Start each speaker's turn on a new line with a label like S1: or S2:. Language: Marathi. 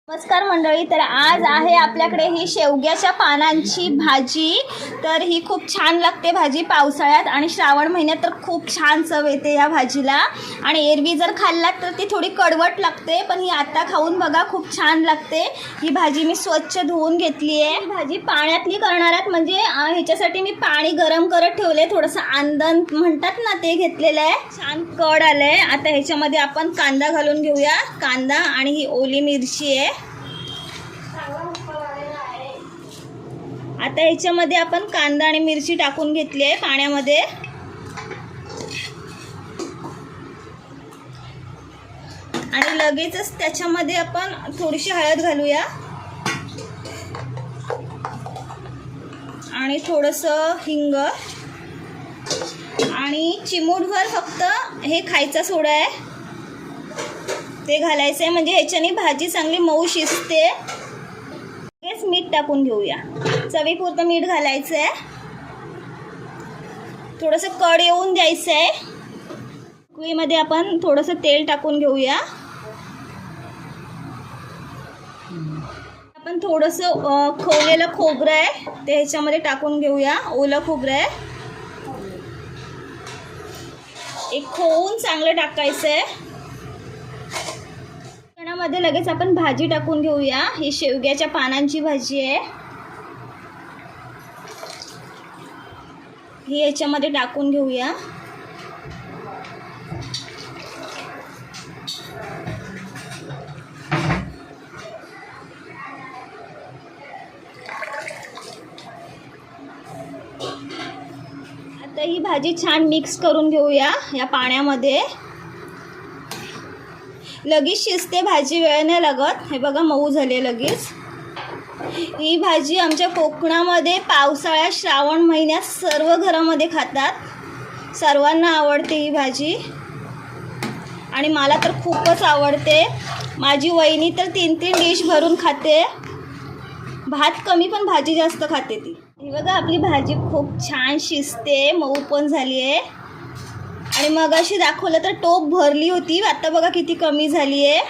S1: नमस्कार मंडळी. तर आज आहे आपल्याकडे ही शेवग्याच्या पानांची भाजी. तर ही खूप छान लागते भाजी पावसाळ्यात आणि श्रावण महिन्यात तर खूप छान चव येते या भाजीला. आणि एरवी जर खाल्लात तर ती थोडी कडवट लागते, पण ही आता खाऊन बघा खूप छान लागते. ही भाजी मी स्वच्छ धुवून घेतली आहे. ही भाजी पाण्यातली करणार आहेत, म्हणजे ह्याच्यासाठी मी पाणी गरम करत ठेवले, थोडंसं आंदण म्हणतात ना ते घेतलेलं आहे. छान कड आलंय. आता ह्याच्यामध्ये आपण कांदा घालून घेऊया. कांदा आणि ही ओली मिरची आहे. आता ह्याच्यामध्ये आपण कांदा आणि मिरची टाकून घेतली आहे पाण्यामध्ये. आणि लगेचच त्याच्यामध्ये आपण थोडीशी हळद घालूया आणि थोडंसं हिंग आणि चिमूटभर फक्त हे खायचा सोडा आहे ते घालायचं आहे, म्हणजे ह्याच्याने भाजी चांगली मऊ शिजते. मीठ टाकून घेऊया. चवीपुरतं मीठ घालायचं आहे. थोडंसं कड येऊन द्यायचं आहे. कुईमध्ये आपण थोडंसं तेल टाकून घेऊया. आपण थोडंसं खवलेलं खोबरं आहे ते ह्याच्यामध्ये टाकून घेऊया. ओलं खोबरं आहे, एक खोवून चांगलं टाकायचं आहे. मध्ये लगेच आपण भाजी टाकून घेऊया. ही शेवग्याच्या पानांची भाजी आहे. ही याच्यामध्ये टाकून घेऊया. आता ही भाजी छान मिक्स करून घेऊया या पाण्यामध्ये. लगेच शिजते भाजी, वेळ नाही लागत. हे बघा मऊ झाले लगेच. ही भाजी आमच्या कोकणामध्ये पावसाळ्यात श्रावण महिन्यात सर्व घरामध्ये खातात. सर्वांना आवडते ही भाजी आणि मला तर खूपच आवडते. माझी वहिनी तर 3-3 डिश भरून खाते. भात कमी पण भाजी जास्त खाते ती. ही बघा आपली भाजी खूप छान शिजते, मऊ पण झाली आहे. आणि मग अशी दाखवलं तर टोप भरली होती, आता बघा किती कमी झाली आहे.